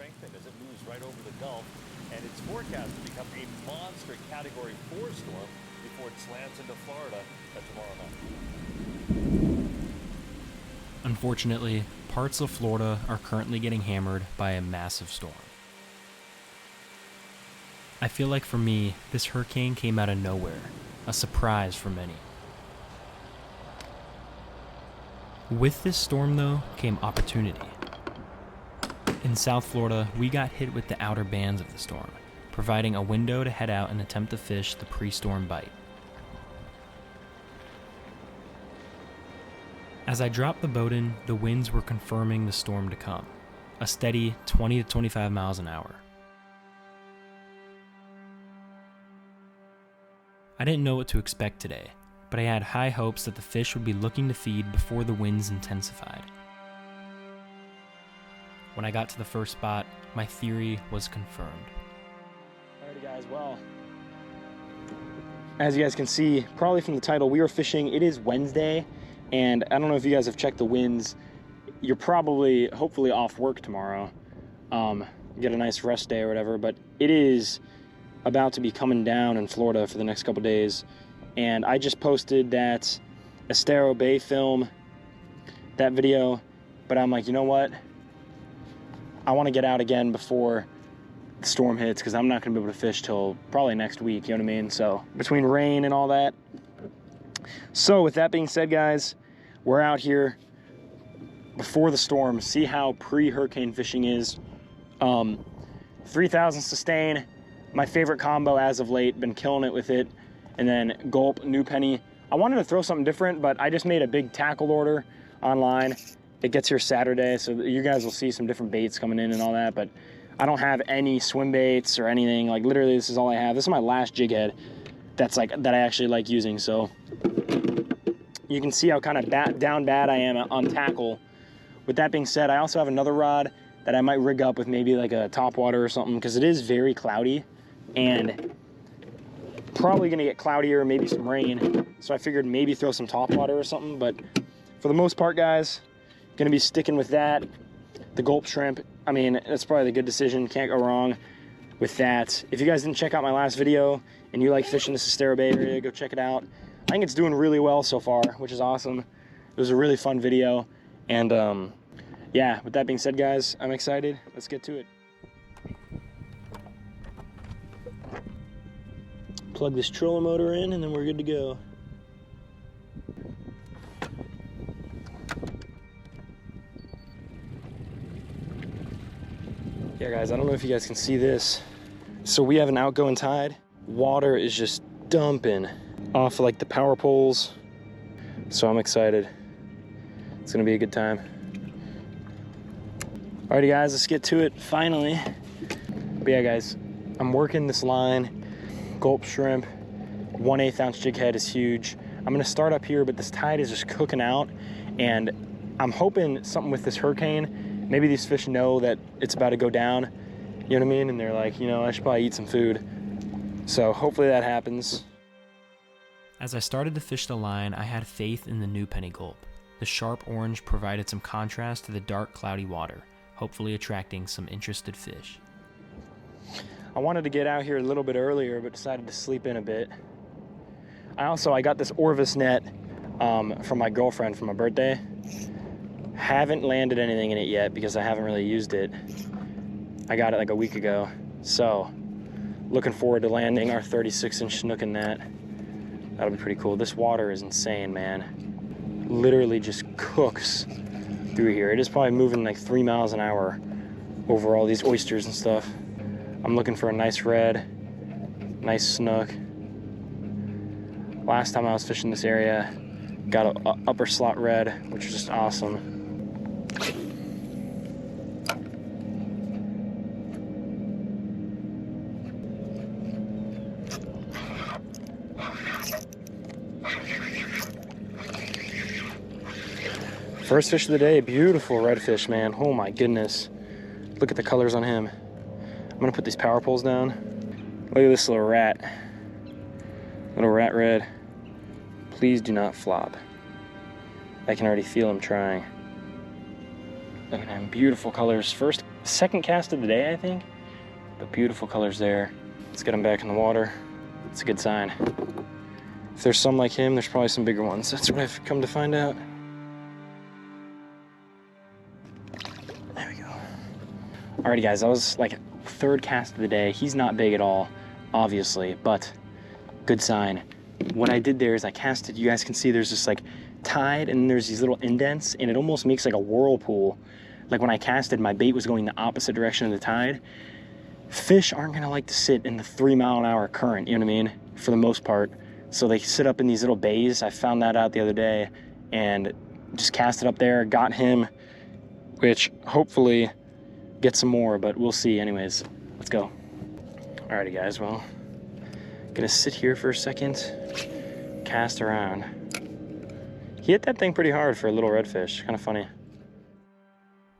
strengthen as it moves right over the Gulf, and it's forecast to become a monster Category 4 storm before it slams into Florida tomorrow night. Unfortunately, parts of Florida are currently getting hammered by a massive storm. I feel like for me, this hurricane came out of nowhere, a surprise for many. With this storm, though, came opportunity. In South Florida, we got hit with the outer bands of the storm, providing a window to head out and attempt to fish the pre-storm bite. As I dropped the boat in, the winds were confirming the storm to come, a steady 20 to 25 miles an hour. I didn't know what to expect today, but I had high hopes that the fish would be looking to feed before the winds intensified. When I got to the first spot, my theory was confirmed. Alrighty guys, well, as you guys can see, probably from the title, we are fishing. It is Wednesday, and I don't know if you guys have checked the winds. You're probably, hopefully off work tomorrow. Get a nice rest day or whatever, but it is about to be coming down in Florida for the next couple days. And I just posted that Estero Bay film, that video, but I'm like, you know what? I want to get out again before the storm hits, because I'm not going to be able to fish till probably next week, you know what I mean? So between rain and all that. So with that being said, guys, we're out here before the storm. See how pre-hurricane fishing is. 3,000 sustain, my favorite combo as of late, been killing it with it. And then gulp, new penny. I wanted to throw something different, but I just made a big tackle order online. It gets here Saturday, so you guys will see some different baits coming in and all that, but I don't have any swim baits or anything. Like literally this is all I have. This is my last jig head that I actually like using. So you can see how kind of down bad I am on tackle. With that being said, I also have another rod that I might rig up with maybe like a top water or something, because it is very cloudy and probably gonna get cloudier, maybe some rain. So I figured maybe throw some top water or something, but for the most part, guys, gonna be sticking with that. The gulp shrimp, I mean, that's probably the good decision. Can't go wrong with that. If you guys didn't check out my last video and you like fishing the Estero Bay area, go check it out. I think it's doing really well so far, which is awesome. It was a really fun video. And yeah, with that being said, guys, I'm excited. Let's get to it. Plug this trolling motor in and then we're good to go. Yeah guys, I don't know if you guys can see this. So we have an outgoing tide. Water is just dumping off like the power poles. So I'm excited. It's gonna be a good time. Alrighty guys, let's get to it finally. But yeah guys, I'm working this line. Gulp shrimp, 1/8 ounce jig head is huge. I'm gonna start up here, but this tide is just cooking out, and I'm hoping something with this hurricane, maybe these fish know that it's about to go down, you know what I mean? And they're like, you know, I should probably eat some food. So hopefully that happens. As I started to fish the line, I had faith in the new penny gulp. The sharp orange provided some contrast to the dark, cloudy water, hopefully attracting some interested fish. I wanted to get out here a little bit earlier, but decided to sleep in a bit. I got this Orvis net from my girlfriend for my birthday. Haven't landed anything in it yet because I haven't really used it. I got it like a week ago. So looking forward to landing our 36-inch snook in that. That'll be pretty cool. This water is insane, man. Literally just cooks through here. It is probably moving like 3 miles an hour over all these oysters and stuff. I'm looking for a nice red, nice snook. Last time I was fishing this area, got an upper slot red, which is just awesome. First fish of the day, beautiful redfish, man. Oh my goodness. Look at the colors on him. I'm gonna put these power poles down. Look at this little rat. Little rat red. Please do not flop. I can already feel him trying. Look at him, beautiful colors. First second cast of the day, I think. But beautiful colors there. Let's get him back in the water. It's a good sign. If there's some like him, there's probably some bigger ones. That's what I've come to find out. There we go. Alrighty guys, that was like third cast of the day. He's not big at all, obviously, but good sign. What I did there is I casted, you guys can see there's this like tide and there's these little indents and it almost makes like a whirlpool. Like when I casted, my bait was going the opposite direction of the tide. Fish aren't gonna like to sit in the 3-mile-an-hour current, you know what I mean? For the most part. So they sit up in these little bays. I found that out the other day and just cast it up there, got him, which hopefully get some more, but we'll see anyways. Let's go. Alrighty guys, well, gonna sit here for a second, cast around. He hit that thing pretty hard for a little redfish, kind of funny.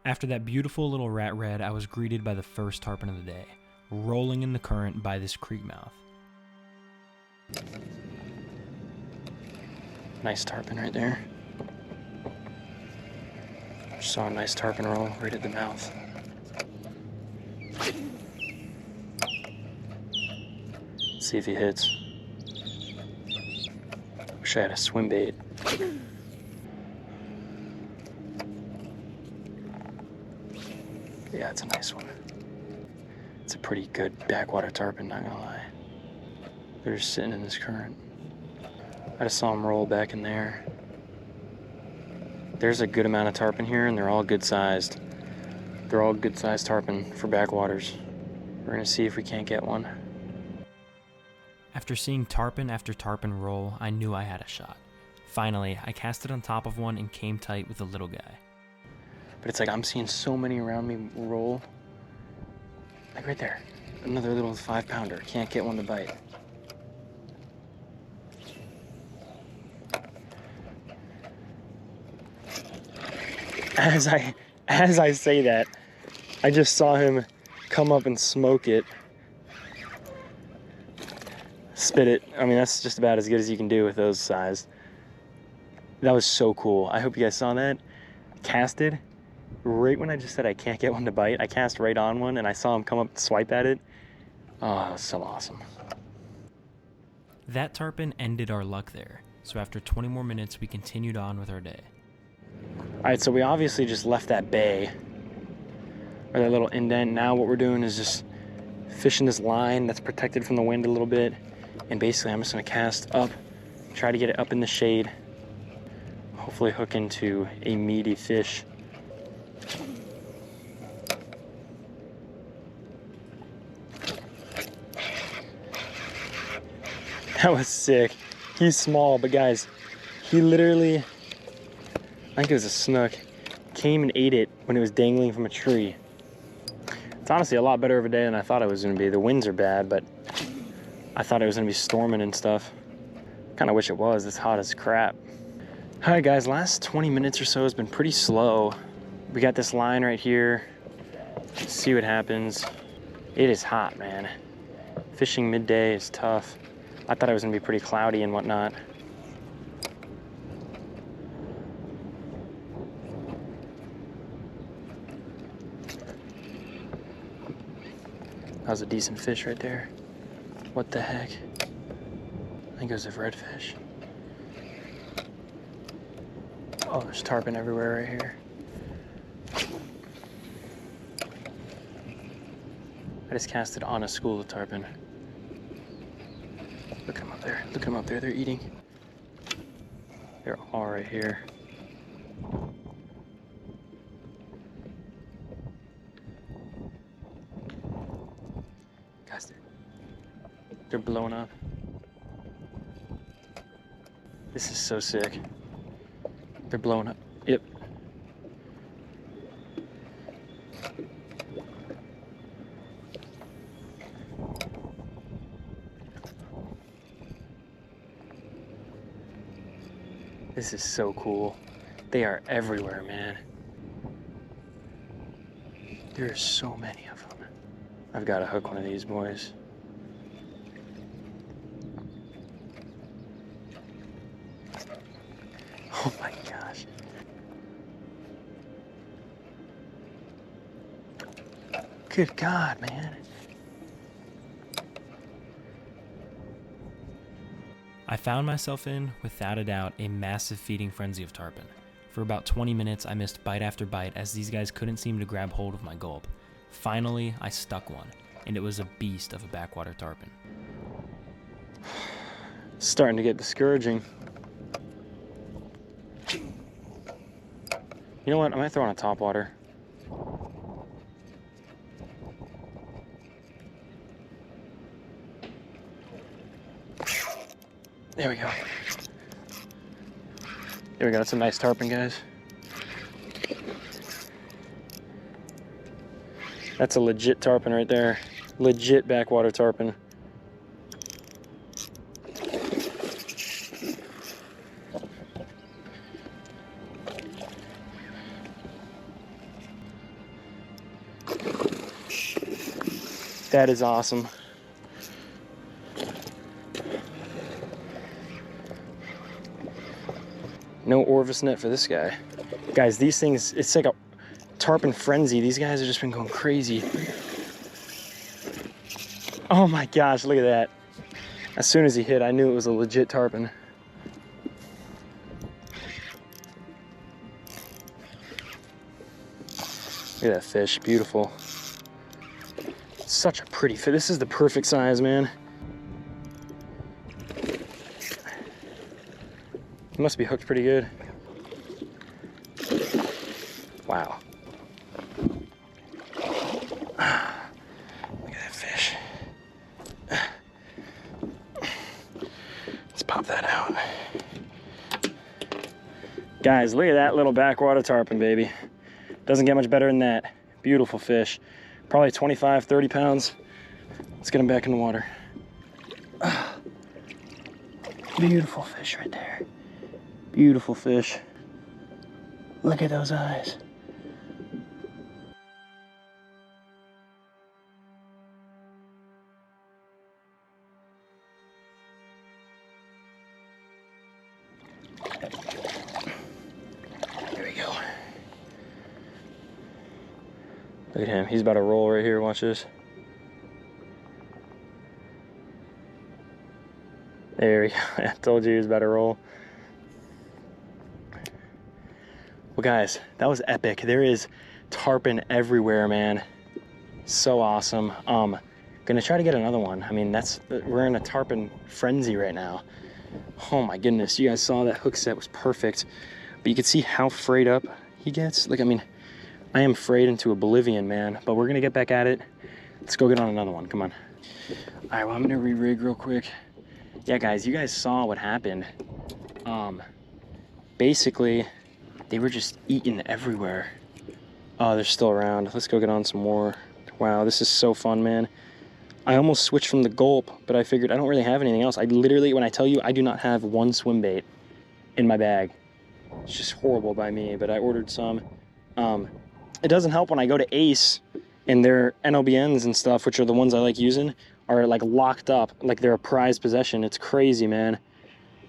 After that beautiful little rat red, I was greeted by the first tarpon of the day, rolling in the current by this creek mouth. Nice tarpon right there. Just saw a nice tarpon roll right at the mouth. Let's see if he hits. Wish I had a swim bait. Yeah, it's a nice one. It's a pretty good backwater tarpon, not gonna lie. They're just sitting in this current. I just saw them roll back in there. There's a good amount of tarpon here, and they're all good sized. They're all good sized tarpon for backwaters. We're gonna see if we can't get one. After seeing tarpon after tarpon roll, I knew I had a shot. Finally, I casted on top of one and came tight with the little guy. But it's like I'm seeing so many around me roll. Like right there, another little 5-pounder. Can't get one to bite. As I say that, I just saw him come up and smoke it. Spit it. I mean, that's just about as good as you can do with those size. That was so cool. I hope you guys saw that. Casted right when I just said I can't get one to bite. I cast right on one and I saw him come up and swipe at it. Oh, that was so awesome. That tarpon ended our luck there, so after 20 more minutes we continued on with our day. Alright, so we obviously just left that bay, or that little indent. Now what we're doing is just fishing this line that's protected from the wind a little bit, and basically I'm just going to cast up, try to get it up in the shade, hopefully hook into a meaty fish. That was sick. He's small, but guys, he literally, I think it was a snook, came and ate it when it was dangling from a tree. It's honestly a lot better of a day than I thought it was gonna be. The winds are bad, but I thought it was gonna be storming and stuff. Kinda wish it was, it's hot as crap. All right guys, last 20 minutes or so has been pretty slow. We got this line right here. Let's see what happens. It is hot, man. Fishing midday is tough. I thought it was gonna be pretty cloudy and whatnot. That was a decent fish right there. What the heck? I think it was a redfish. Oh, there's tarpon everywhere right here. I just casted on a school of tarpon. Look at them up there. Look at them up there. They're eating. They're all right here. Guys, they're blowing up. This is so sick. They're blowing up. Yep. This is so cool. They are everywhere, man. There are so many of them. I've got to hook one of these boys. Oh my gosh. Good God, man. I found myself in, without a doubt, a massive feeding frenzy of tarpon. For about 20 minutes, I missed bite after bite as these guys couldn't seem to grab hold of my gulp. Finally, I stuck one, and it was a beast of a backwater tarpon. It's starting to get discouraging. You know what? I might throw on a topwater. There we go. There we go. That's a nice tarpon, guys. That's a legit tarpon right there. Legit backwater tarpon. That is awesome. No Orvis net for this guy. Guys, these things, it's like a tarpon frenzy. These guys have just been going crazy. Oh my gosh, look at that. As soon as he hit, I knew it was a legit tarpon. Look at that fish, beautiful. Such a pretty fish. This is the perfect size, man. He must be hooked pretty good. Wow. Look at that fish. Let's pop that out. Guys, look at that little backwater tarpon, baby. Doesn't get much better than that. Beautiful fish. Probably 25, 30 pounds. Let's get him back in the water. Beautiful fish right there. Beautiful fish. Look at those eyes. There we go. Look at him. He's about to roll right here. Watch this. There we go. I told you he was about to roll. Well, guys, that was epic. There is tarpon everywhere, man. So awesome. Gonna try to get another one. I mean, we're in a tarpon frenzy right now. Oh my goodness, you guys saw that hook set was perfect. But you can see how frayed up he gets. Like, I mean, I am frayed into oblivion, man. But we're gonna get back at it. Let's go get on another one. Come on. All right, well, I'm gonna re-rig real quick. Yeah, guys, you guys saw what happened. Basically, they were just eating everywhere. Oh, they're still around. Let's go get on some more. Wow, this is so fun, man. I almost switched from the gulp, but I figured I don't really have anything else. I literally, when I tell you, I do not have one swim bait in my bag. It's just horrible by me, but I ordered some. It doesn't help when I go to Ace and their NLBNs and stuff, which are the ones I like using, are like locked up, like they're a prized possession. It's crazy, man.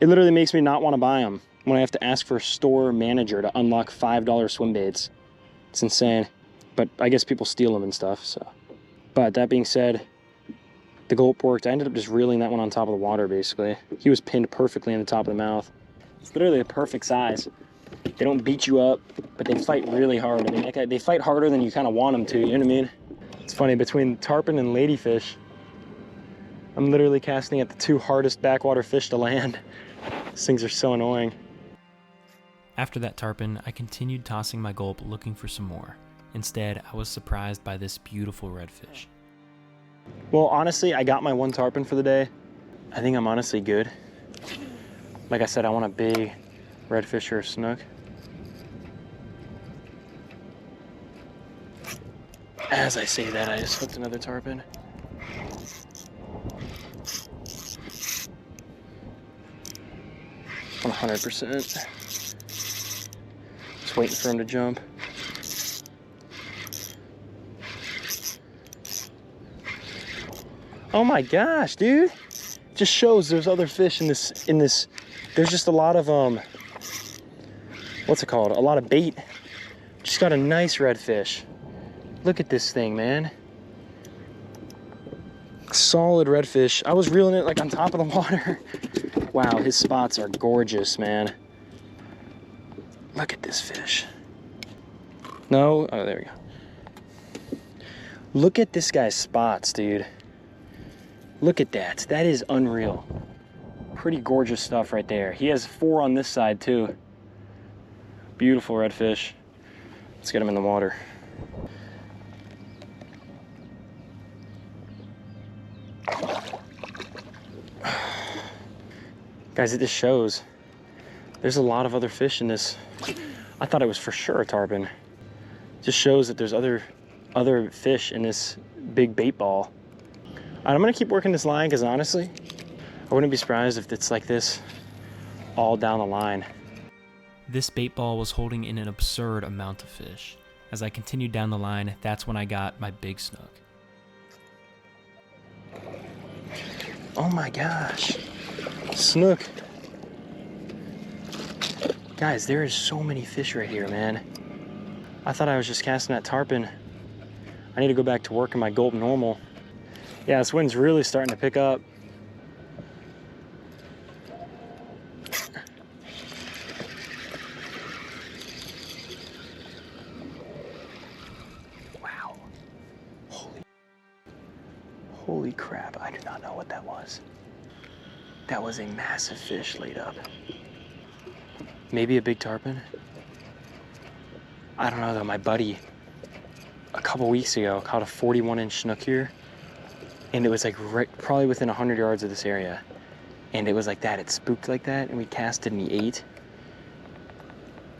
It literally makes me not want to buy them when I have to ask for a store manager to unlock $5 swim baits. It's insane, but I guess people steal them and stuff, so. But that being said, the gulp worked. I ended up just reeling that one on top of the water, basically. He was pinned perfectly in the top of the mouth. It's literally a perfect size. They don't beat you up, but they fight really hard. I mean, they fight harder than you kind of want them to, you know what I mean? It's funny, between tarpon and ladyfish, I'm literally casting at the two hardest backwater fish to land. These things are so annoying. After that tarpon, I continued tossing my gulp looking for some more. Instead, I was surprised by this beautiful redfish. Well, honestly, I got my one tarpon for the day. I think I'm honestly good. Like I said, I want a big redfish or a snook. As I say that, I just hooked another tarpon. I'm 100%. Just waiting for him to jump. Oh my gosh, dude. Just shows there's other fish in this, there's just a lot of, what's it called? A lot of bait. Just got a nice redfish. Look at this thing, man. Solid redfish. I was reeling it like on top of the water. Wow, his spots are gorgeous, man. Look at this fish. No, oh, there we go. Look at this guy's spots, dude. Look at that. That is unreal. Pretty gorgeous stuff right there. He has 4 on this side too. Beautiful redfish. Let's get him in the water. Guys, it just shows there's a lot of other fish in this. I thought it was for sure a tarpon. It just shows that there's other fish in this big bait ball. I'm gonna keep working this line because honestly, I wouldn't be surprised if it's like this all down the line. This bait ball was holding in an absurd amount of fish. As I continued down the line, that's when I got my big snook. Oh my gosh. Snook. Guys, there is so many fish right here, man. I thought I was just casting that tarpon. I need to go back to work in my gulp normal. Yeah, this wind's really starting to pick up. Wow. Holy crap, I do not know what that was. That was a massive fish laid up. Maybe a big tarpon? I don't know though, my buddy a couple weeks ago caught a 41-inch snook here, and it was like right, probably within 100 yards of this area. And it was like that, it spooked like that, and we casted and he ate.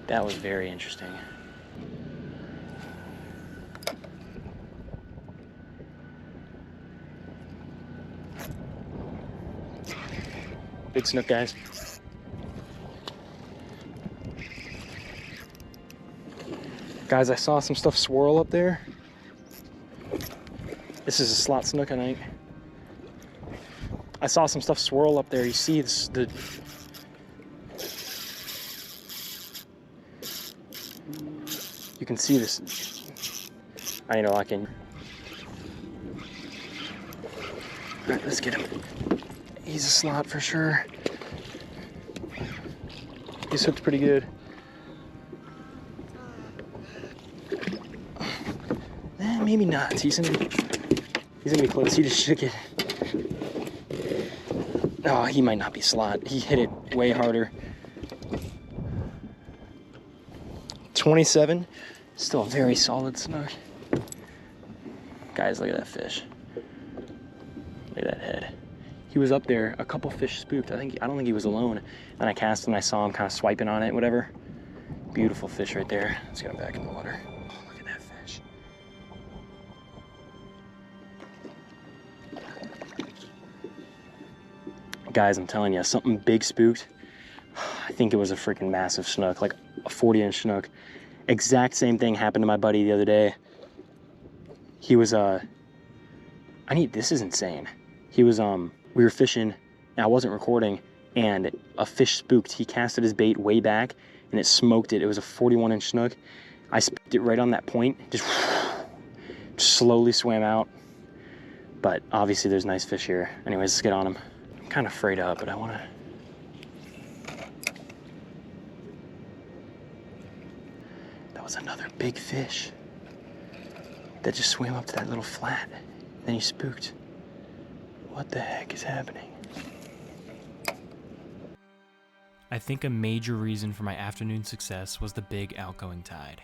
That was very interesting. Big snook, guys. Guys, I saw some stuff swirl up there. This is a slot snook, I think. I saw some stuff swirl up there. You see this, you can see this. I need to lock in. All right, let's get him. He's a slot for sure. He's hooked pretty good. Maybe not. He's gonna be close. He just shook it. Oh, he might not be slot. He hit it way harder. 27. Still a very solid snook. Guys, look at that fish. Look at that head. He was up there. A couple fish spooked. I don't think he was alone. Then I cast him and I saw him kind of swiping on it, whatever. Beautiful fish right there. Let's get him back in the water. Oh, look at that fish. Guys, I'm telling you, something big spooked. I think it was a freaking massive snook, like a 40-inch snook. Exact same thing happened to my buddy the other day. He was, this is insane. He was, we were fishing, and I wasn't recording, and a fish spooked. He casted his bait way back, and it smoked it. It was a 41-inch snook. I spooked it right on that point, just slowly swam out. But obviously there's nice fish here. Anyways, let's get on him. I'm kind of frayed up, but I want to. That was another big fish that just swam up to that little flat. Then he spooked. What the heck is happening? I think a major reason for my afternoon success was the big outgoing tide.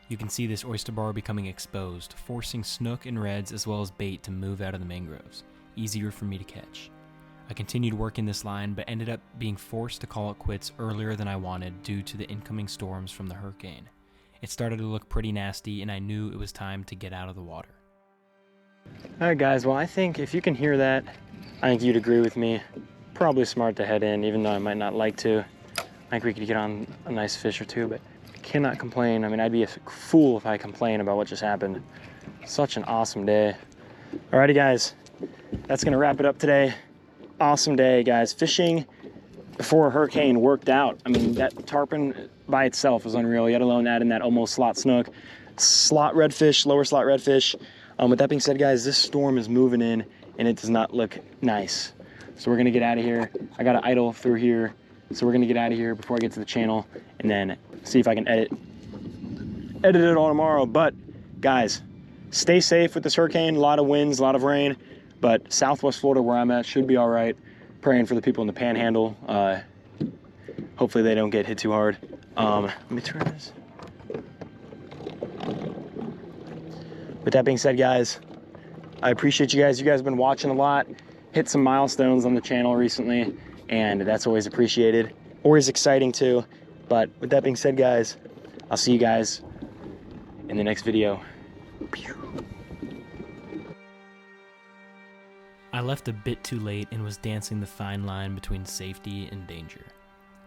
You can see this oyster bar becoming exposed, forcing snook and reds as well as bait to move out of the mangroves, easier for me to catch. I continued working this line, but ended up being forced to call it quits earlier than I wanted due to the incoming storms from the hurricane. It started to look pretty nasty, and I knew it was time to get out of the water. All right, guys, well, I think if you can hear that, I think you'd agree with me. Probably smart to head in, even though I might not like to. I think we could get on a nice fish or two, but cannot complain. I mean, I'd be a fool if I complain about what just happened. Such an awesome day. Alrighty, guys, that's gonna wrap it up today. Awesome day, guys. Fishing before a hurricane worked out. I mean, that tarpon by itself was unreal, yet alone add in that almost slot snook. Slot redfish, lower slot redfish. With that being said, guys, this storm is moving in and it does not look nice. So we're gonna get out of here. I gotta idle through here. So we're gonna get out of here before I get to the channel and then see if I can edit it all tomorrow. But guys, stay safe with this hurricane. A lot of winds, a lot of rain, but Southwest Florida where I'm at should be all right. Praying for the people in the panhandle. Hopefully they don't get hit too hard. Let me turn this. With that being said, guys, I appreciate you guys. You guys have been watching a lot, hit some milestones on the channel recently, and that's always appreciated. Always exciting too. But with that being said, guys, I'll see you guys in the next video. I left a bit too late and was dancing the fine line between safety and danger.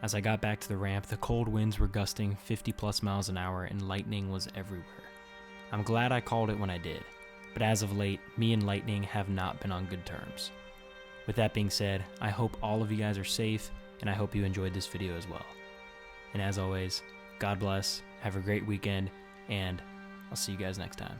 As I got back to the ramp, the cold winds were gusting 50+ miles an hour and lightning was everywhere. I'm glad I called it when I did, but as of late, me and lightning have not been on good terms. With that being said, I hope all of you guys are safe, and I hope you enjoyed this video as well. And as always, God bless, have a great weekend, and I'll see you guys next time.